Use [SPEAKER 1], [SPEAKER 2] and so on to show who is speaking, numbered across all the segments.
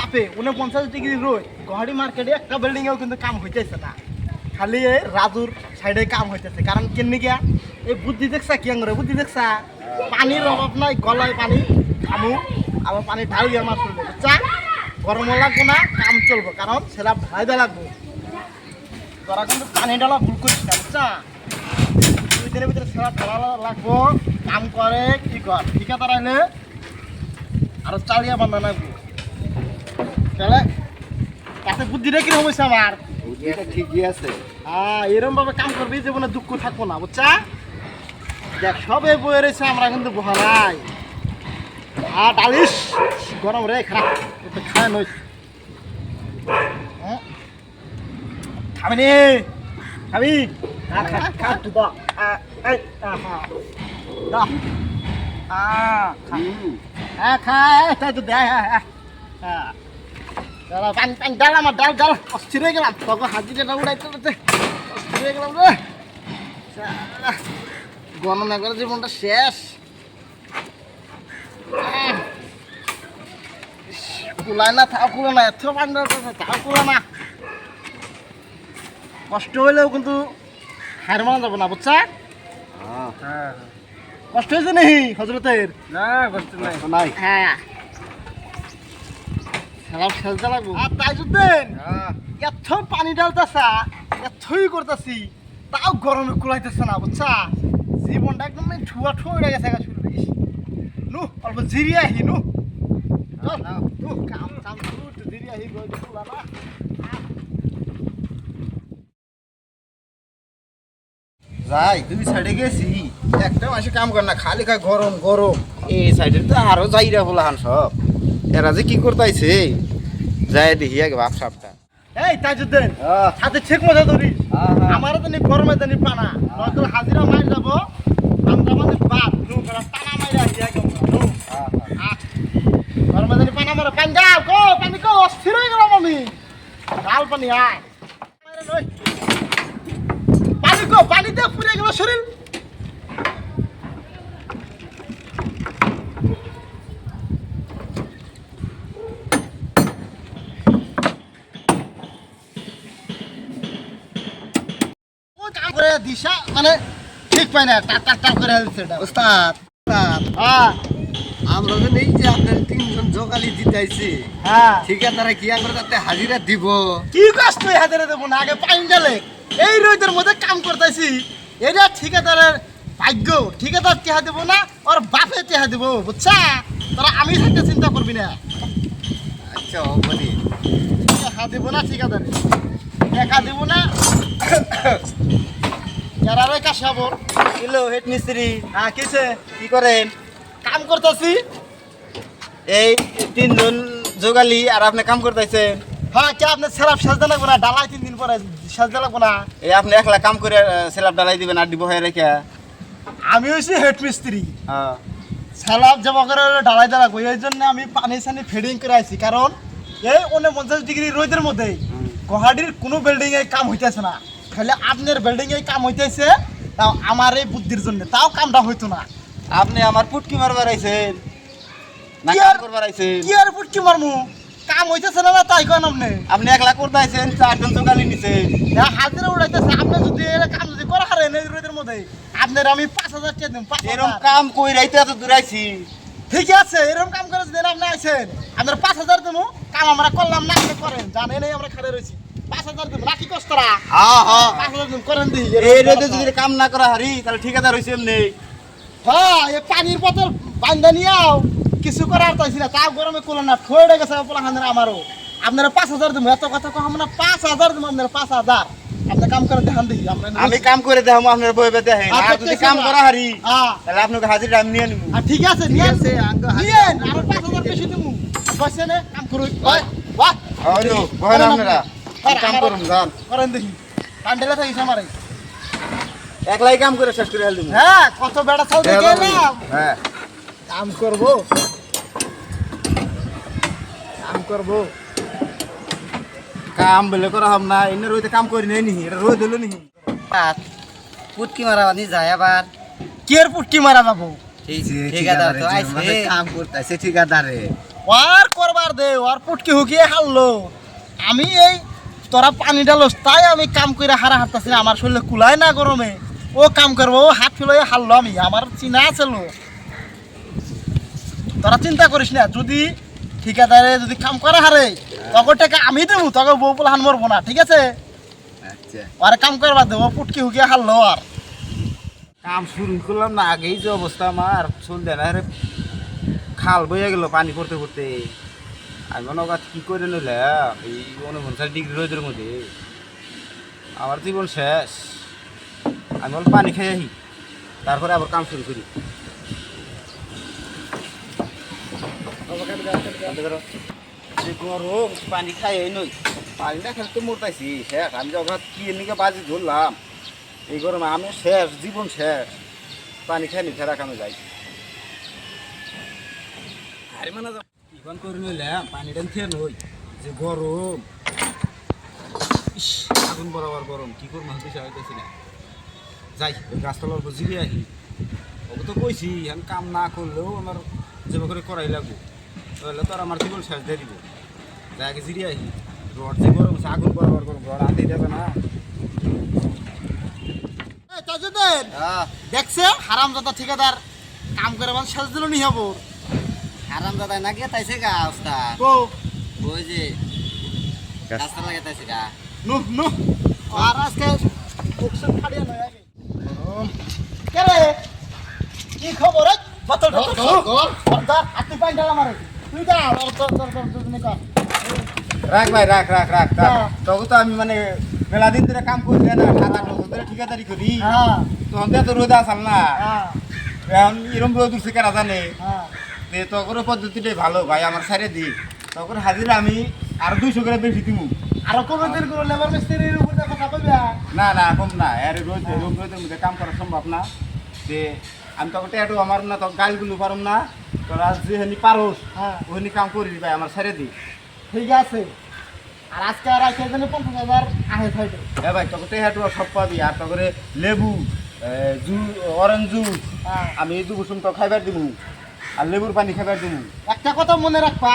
[SPEAKER 1] তাপে 49 ডিগ্রি রোদ গুয়াহাটি মার্কেটে একটা বিল্ডিংয়েও কিন্তু কাম হইতেছে না, খালি এই রাজুর সাইডে কাম হইতেছে। কারণ কেন গিয়া এই বুদ্ধি দেখছা কি আঙ্গুরে বুদ্ধি দেখছা, পানির অভাব নাই, গলায় পানি খামু আবার পানি ঢালিয়ে মাছ চলবে, বুঝছা? গরমও লাগবো না, কাম চলবো, কারণ সেটা ভাইদা লাগবো। তোরা কিন্তু পানি ডালা ভুল করিস না, বুঝছা? 2 দিনের ভিতরে সেটা ঢালা লাগবো, কাম করে কি কর ঠিকাদার আইলে আরো চালিয়ে বান্ধা লাগবো। তাহলে তাতে বুদ্ধিটা কিরকম হয়েছে আমার?
[SPEAKER 2] ঠিকই আছে।
[SPEAKER 1] হ্যাঁ, এরকম ভাবে কাম করবি জীবনে দুঃখ থাকবো না, বুঝছা? দেখ সবে বয়ে রয়েছে, আমরা কিন্তু বহা নাই। আর ডালিস গরম রে, খারাপ খায় নই। খাবি নি? খাবি? খা তুই দা। খায় তাই তো দেয়। পানি পানি ডাল আমার ডাল ডাল অস্থির হয়ে গেলাম, তখন হাজিরা উড়াইতে উড়াইতে অস্থির হয়ে গেলাম রে। গণনা করে জীবনটা শেষ। কুলায় না, তাও কুলো না, এত পানি দরকার তাও কুলো না। কষ্ট হইলেও কিন্তু হার মানা যাবো না, বুঝছা? কষ্ট হয়েছে নাকি হজরতের?
[SPEAKER 2] না কষ্ট নাই।
[SPEAKER 1] নাই। হ্যাঁ, খেলাম খেলতে লাগবো। আর তাই যুদ্ধেন এত পানি ঢালতেছা, এতই করতেছি, তাও গরমে কুলাইতেছে না, বুঝছা? জীবনটা একদম ঠুয়া ঠুয়া উড়ে গেছে শুরু করিস। নু অল্প জিরিয়ে আহি, নু কাম কাম জিরিয়ে আহি গই কুলা না।
[SPEAKER 2] যাই তুমি সাইডে গেছি, একটা মাসে কাম কর না, খালি খায় গরম গরম। এই সাইডে তো আরো যাইরা বলাহান সব, এরা যে কি করতেছে যাই দেখি আগে বাপ সাপটা।
[SPEAKER 1] এই তাই যুদ্ধেন হাতে ঠিক মজা ধরিস, আমারও তো গরমে জানি পানা, নয়তো হাজিরা মার যাবো আমরা মানে বাদ টানা মাইরা আহি একদম গরমে জানি পানা মারা। পানি যাও কো, পানি কো, অস্থির হয়ে গেলাম আমি। ডাল পানি আয় পানি কো, পানিতে পুড়ে গেল শরীর। দিশা মানে ঠিক পাই না, টাক টাক করে হেলছে
[SPEAKER 2] ওস্তাদ
[SPEAKER 1] হ্যাঁ
[SPEAKER 2] আমরা তো নেই যে আপনার 3জন জোগালি দিতেছি,
[SPEAKER 1] হ্যাঁ
[SPEAKER 2] ঠিক আছে তারা কি আমরা তাতে হাজিরা দিব?
[SPEAKER 1] কি কষ্ট হাজারে দেবো না, আগে পানি ডালে এই রোদের মধ্যে কাম করতেছি, এটা ঠিকাদারের ভাগ্য। ঠিকাদার টেহা দেবো না, ওর বাপে টেহা দেবো, বুঝছা? তোরা আমি থাকতে চিন্তা করবি না।
[SPEAKER 2] আচ্ছা অবনি
[SPEAKER 1] টেহা দেবো না ঠিকাদারে, দেখা দেবো না। যারা কাশাবর
[SPEAKER 2] কিলো হেড মিস্ত্রি
[SPEAKER 1] হ্যাঁ কিসে
[SPEAKER 2] কি করেন?
[SPEAKER 1] কাম করতেছি।
[SPEAKER 2] এই 3জন জোগালি আর আপনি কাম করতেছেন?
[SPEAKER 1] হ্যাঁ কে আপনার সেরাপ সাজতে লাগবো না, ডালাই 3 দিন পরে সাজতে লাগবো না।
[SPEAKER 2] এই আপনি একলা কাম করে সেলাপ ডালাই দিবেন আর দিব হয়ে রেখে?
[SPEAKER 1] আমি হয়েছি হেড মিস্ত্রি,
[SPEAKER 2] হ্যাঁ
[SPEAKER 1] সেলাপ জমা করে হলে ডালাই দেওয়া লাগবো। এই জন্য আমি পানি সানি ফিডিং করে আইছি, কারণ এই 49 ডিগ্রি রোদের মধ্যে গুয়াহাটির কোনো বিল্ডিং এ কাম হইতেছে না, খালি আপনার বিল্ডিং এ কাম হইতেছে। তাও আমার এই বুদ্ধির জন্য, তাও কামটা হইতো না।
[SPEAKER 2] আপনি আমার পুটকি মারবার আইছেন না
[SPEAKER 1] কি
[SPEAKER 2] কাম
[SPEAKER 1] আর-
[SPEAKER 2] করবার আইছেন?
[SPEAKER 1] কি আর ফুটকি মারমু, কাম হইতেছে না, তাই কেন আপনি
[SPEAKER 2] আপনি একলা করতে আইছেন, 4জন জোগালি নিছেন।
[SPEAKER 1] হাজিরা উড়াইতেছে। আপনি যদি এর কাম যদি করা হারেন এই রোদের মধ্যে, আপনার আমি 5,000 টাকা দিন।
[SPEAKER 2] এরকম কাম কই রাইতে এত দূর আইছি।
[SPEAKER 1] ঠিক আছে, এরকম কাম করে যদি আপনি আইছেন, আপনার 5,000 দেবো। কাম আমরা করলাম না, আপনি করেন, জানেন এই আমরা খাড়ে রয়েছি। 5,000 দেবো, নাকি কষ্টরা?
[SPEAKER 2] হ্যাঁ হ্যাঁ
[SPEAKER 1] 5,000 দেবো, করেন দিই।
[SPEAKER 2] এই রেতে যদি কাম না করা হারি তাহলে ঠিকাদার হইছে এমনি।
[SPEAKER 1] হ্যাঁ, এই পানির বোতল বান্ধা নিয়েও কিছু করার চাইছি না, তাও গরমে কোলো না, ঠয়ে গেছে পোলা খান আমারও। আপনারা 5,000 দেবো, এত কথা কম না, 5,000 দেবো আপনারা, 5,000। আপনি কাম করে দেখান দেখি।
[SPEAKER 2] আমি কাম করে দেখাবো, আপনার বইবে দেখেন। আর যদি কাম করা হারি
[SPEAKER 1] হ্যাঁ
[SPEAKER 2] তাহলে আপনাকে হাজিরা আমি নিয়ে নিব।
[SPEAKER 1] ঠিক আছে, নিয়ে আসে নিয়েন, আরো 5,000 বেশি দেবো। বসে নে, কাম করুন। বাহ
[SPEAKER 2] হয়তো বহেন আপনারা কাম করুন যান।
[SPEAKER 1] করেন দেখি, কান্ডেলা থাকিস আমারে।
[SPEAKER 2] একলাই কাম করে শেষ করে দিব।
[SPEAKER 1] হ্যাঁ, কত বেড়া চাও দেখে এলাম।
[SPEAKER 2] হ্যাঁ
[SPEAKER 1] কাম করবো, কাম করবো।
[SPEAKER 2] কাম বলে করা হব না, এনে রইতে কাম করি নাই নি, এটা রই দিল নি।
[SPEAKER 3] পুটকি মারা বানি যায় আবার
[SPEAKER 1] কি আর পুটকি মারা যাবো?
[SPEAKER 3] ঠিকাদার তো আইছে
[SPEAKER 2] কাম করতেছে ঠিকাদারে।
[SPEAKER 1] আর করবার আর দে ওর পুটকি হুকিয়ে হারলো আমি এই তোরা পানি ডালোস তাই আমি কাম করে হারা হারতাছি না আমার শরীরে কুলায় না গরমে ও কাম করবো ও হাত ফেলে হারলো আমি আমার চিনা আছিল তোরা চিন্তা করিস না যদি ঠিকাদারে যদি কাম করে হারে তখন টাকা আমি দেবো তখন বউ পোলা হান মরবো না ঠিক আছে
[SPEAKER 2] আচ্ছা
[SPEAKER 1] আর কাম করবা দেবো পুটকি হুকিয়ে হারলো আর
[SPEAKER 2] কাম শুরু করলাম না আগেই যে অবস্থা আমার চলতে না রে খাল বইয়া গেল পানি পড়তে পড়তে আমি মনে হয় কি করে নিলাম এই 49 ডিগ্রি রোদের মধ্যে আমার জীবন শেষ আমি অল্প পানি খেয়ে আহি তারপরে আবার কাম শুরু করি যে গরম পানি খাই নই পানিটা খেলে তো মরতাইছি শেষ আমি যখন কি এমনিকে বাজি ধরলাম এই গরমে আমি শেষ জীবন শেষ পানি খেয়ে নি ফেরা কামে যাই আরে মানে ইখন করে নিলাম পানিটা খেয়ে নই যে গরম ইস আগুন বরাবর গরম কি করবো দিশা হইতেছি না যাই ওই গাছতলার উপর জিরে আহি ওকে তো কইছি আমি কাম না করলেও আমার যেভাবে করে করাই লাগবো তাহলে তো আর আমার জীবন শেষ দিয়ে দিব যাই আগে জিরে আহি রড যে গরম আগুন বরাবর গরম রড আনতে দেবে না
[SPEAKER 1] তাজুদ্দিন দেখছে হারামজাদা ঠিকাদার কাম করে মানে শেষ দিল নি হবো
[SPEAKER 3] আরাম দাদা না গেতাইছে গা ওস্তাদ
[SPEAKER 1] ও
[SPEAKER 3] ওই যে রাস্তা লাগে তাইছে গা
[SPEAKER 1] নুহ নুহ আর আজকে বুকসন ফাড়িয়া নয় আগে কে রে কি খবর রে বতল ধর হাতি পাইন ডালা মারে তুই যা তোর তুমি কর
[SPEAKER 2] রাখ ভাই রাখ রাখ রাখ
[SPEAKER 1] হ্যাঁ।
[SPEAKER 2] তখন তো আমি মানে মেলা দিন ধরে কাম করি না 7-8 বছর ধরে ঠিকাদারি করি
[SPEAKER 1] হ্যাঁ
[SPEAKER 2] তখন তো রোদ আসাল না
[SPEAKER 1] হ্যাঁ
[SPEAKER 2] এখন এরম রোদ উঠছে কেনা জানে
[SPEAKER 1] হ্যাঁ
[SPEAKER 2] তখন পদ্ধতিটাই ভালো ভাই আমার সাইডে দি তখন হাজিরা আমি আর 200 করে বেশি দিব
[SPEAKER 1] আরো কোন দিন করে লেবার মিস্ত্রির উপর কথা কইবা
[SPEAKER 2] না না কম না এর রোদ রোদের মধ্যে কাম করা সম্ভব না যে আমি তখন ট্যাটু আমার না তখন গালগুলো পারম না তোরা যেখানি পারোস
[SPEAKER 1] হ্যাঁ
[SPEAKER 2] ওখানে কাম করি ভাই আমার সাইডে দি
[SPEAKER 1] ঠিক আছে আর আজকে আর আজকে জন্য 50,000 আহে থাকবে
[SPEAKER 2] হ্যাঁ ভাই তখন ট্যাটু সব পাবি আর তখন লেবু অরেঞ্জ জুস
[SPEAKER 1] হ্যাঁ
[SPEAKER 2] আমি এই দুবুসুম তো খাইবার দিব আর লেবুর পানি খাইবার দিব
[SPEAKER 1] একটা কথা মনে রাখবা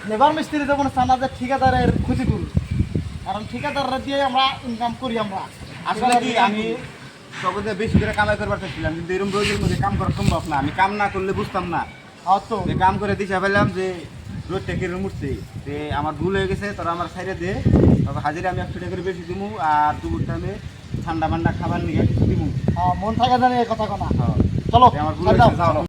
[SPEAKER 1] লেবার মিস্ত্রি যেমন চানা যে ঠিকাদারের ক্ষতি করু কারণ ঠিকাদাররা দিয়ে আমরা ইনকাম করি আমরা
[SPEAKER 2] আসলে কি আমি তখন বেশি করে কামাই করবার চাইছিলাম কিন্তু এরকম রোদের মধ্যে কাম করা সম্ভব না আমি কাম না করলে বুঝতাম না
[SPEAKER 1] হয়তো
[SPEAKER 2] যে কাম করে দিশা পেলাম যে রোদটা কিরম উঠছে যে আমার ভুল হয়ে গেছে তোরা আমার সাইডে দে তবে হাজিরা আমি 100 টাকা করে বেশি দিব আর দুপুর টাইমে ঠান্ডা মান্ডা খাবার নিয়ে কিছু দিব
[SPEAKER 1] মন থাকা জানি এই কথা কোনা
[SPEAKER 2] হ্যাঁ
[SPEAKER 1] চলো
[SPEAKER 2] আমার ভুল
[SPEAKER 1] ছাড় দাও।
[SPEAKER 2] হয়েছে যাও